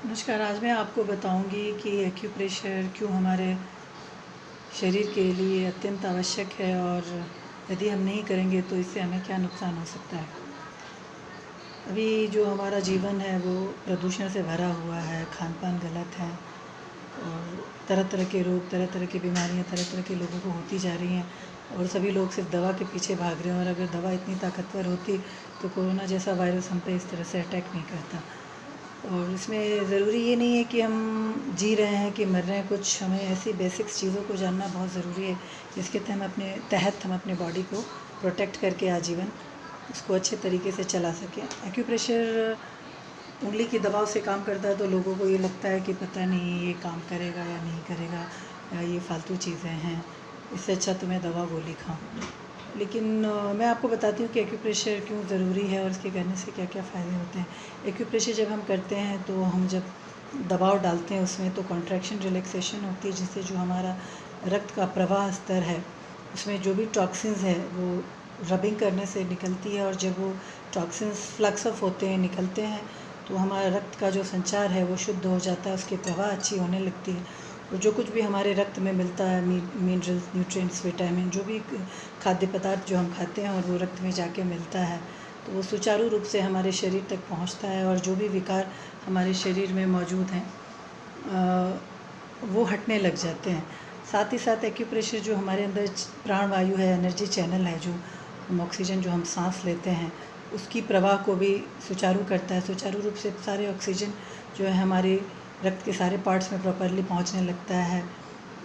नमस्कार। आज मैं आपको बताऊंगी कि एक्यूप्रेशर क्यों हमारे शरीर के लिए अत्यंत आवश्यक है और यदि हम नहीं करेंगे तो इससे हमें क्या नुकसान हो सकता है। अभी जो हमारा जीवन है वो प्रदूषण से भरा हुआ है, खान पान गलत है और तरह तरह के रोग, तरह तरह की बीमारियां तरह तरह के लोगों को होती जा रही हैं और सभी लोग सिर्फ दवा के पीछे भाग रहे हैं। और अगर दवा इतनी ताकतवर होती तो कोरोना जैसा वायरस हम पे इस तरह से अटैक नहीं करता। और इसमें ज़रूरी ये नहीं है कि हम जी रहे हैं कि मर रहे हैं, कुछ हमें ऐसी बेसिक्स चीज़ों को जानना बहुत ज़रूरी है जिसके तहत हम अपने बॉडी को प्रोटेक्ट करके आजीवन उसको अच्छे तरीके से चला सकें। एक्यूप्रेशर उंगली की दबाव से काम करता है तो लोगों को ये लगता है कि पता नहीं ये काम करेगा या नहीं करेगा या ये फालतू चीज़ें हैं, इससे अच्छा तो मैं दवा गोली खाऊं। लेकिन मैं आपको बताती हूँ कि एक्यूप्रेशर क्यों ज़रूरी है और इसके करने से क्या क्या फ़ायदे होते हैं। एक्यूप्रेशर जब हम करते हैं तो हम जब दबाव डालते हैं उसमें तो कॉन्ट्रैक्शन रिलैक्सेशन होती है, जिससे जो हमारा रक्त का प्रवाह स्तर है उसमें जो भी टॉक्सिन्स है वो रबिंग करने से निकलती है और जब वो टॉक्सिन्स फ्लक्स ऑफ होते हैं, निकलते हैं, तो हमारा रक्त का जो संचार है वो शुद्ध हो जाता है, उसकी प्रवाह अच्छी होने लगती है और जो कुछ भी हमारे रक्त में मिलता है, मिनरल्स, न्यूट्रिएंट्स, विटामिन, जो भी खाद्य पदार्थ जो हम खाते हैं और वो रक्त में जाके मिलता है तो वो सुचारू रूप से हमारे शरीर तक पहुंचता है और जो भी विकार हमारे शरीर में मौजूद हैं वो हटने लग जाते हैं। साथ ही साथ एक्यूप्रेशर जो हमारे अंदर प्राण वायु है, एनर्जी चैनल है, जो हम ऑक्सीजन जो हम सांस लेते हैं उसकी प्रवाह को भी सुचारू करता है। सुचारू रूप से सारे ऑक्सीजन जो है हमारे रक्त के सारे पार्ट्स में प्रॉपरली पहुंचने लगता है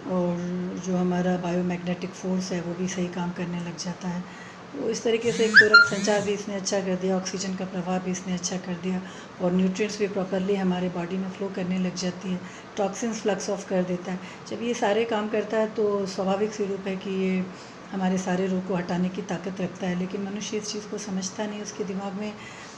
और जो हमारा बायोमैग्नेटिक फोर्स है वो भी सही काम करने लग जाता है। तो इस तरीके से एक तो रक्त संचार भी इसने अच्छा कर दिया, ऑक्सीजन का प्रवाह भी इसने अच्छा कर दिया और न्यूट्रिएंट्स भी प्रॉपरली हमारे बॉडी में फ़्लो करने लग जाती है, टॉक्सिन्स फ्लक्स ऑफ कर देता है। जब ये सारे काम करता है तो स्वाभाविक सी रूप है कि ये हमारे सारे रोग को हटाने की ताकत रखता है। लेकिन मनुष्य इस चीज़ को समझता नहीं, उसके दिमाग में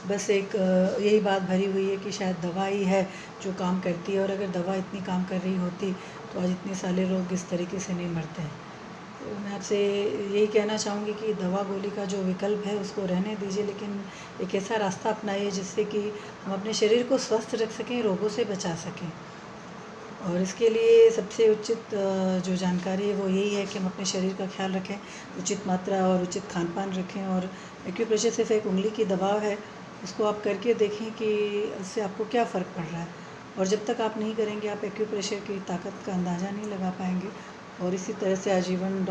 बस एक यही बात भरी हुई है कि शायद दवा ही है जो काम करती है और अगर दवा इतनी काम कर रही होती तो आज इतने सारे लोग इस तरीके से नहीं मरते हैं। तो मैं आपसे यही कहना चाहूँगी कि दवा गोली का जो विकल्प है उसको रहने दीजिए, लेकिन एक ऐसा रास्ता अपनाइए जिससे कि हम अपने शरीर को स्वस्थ रख सकें, रोगों से बचा सकें। और इसके लिए सबसे उचित जो जानकारी है वो यही है कि हम अपने शरीर का ख्याल रखें, उचित मात्रा और उचित खान पान रखें। और एक्यूप्रेशर सिर्फ एक उंगली की दबाव है, उसको आप करके देखें कि इससे आपको क्या फ़र्क पड़ रहा है। और जब तक आप नहीं करेंगे आप एक्यूप्रेशर की ताकत का अंदाज़ा नहीं लगा पाएंगे और इसी तरह से आजीवन